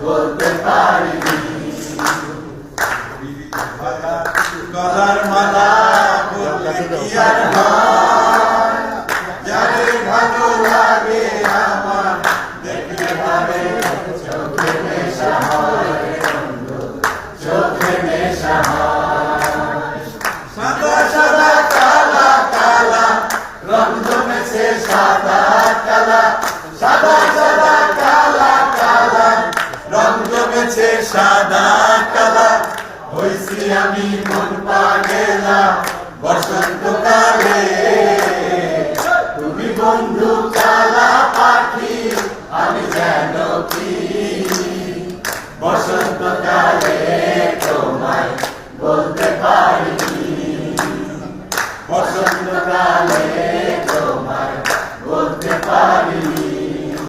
বলতে পারিনি গলার মালা বললে কি আর হয় যারে ভালো লাগে আমার দেখলে ভাবে চোখে নেশা হয় চোখে নেশা হয় সাদা সাদা কালা কালা রং জমেছে সাদা কালা সাদা সাদা কালা কালা রং জমেছে সাদা কালা হইছি আমি মন পাগেলা বসন্তকালে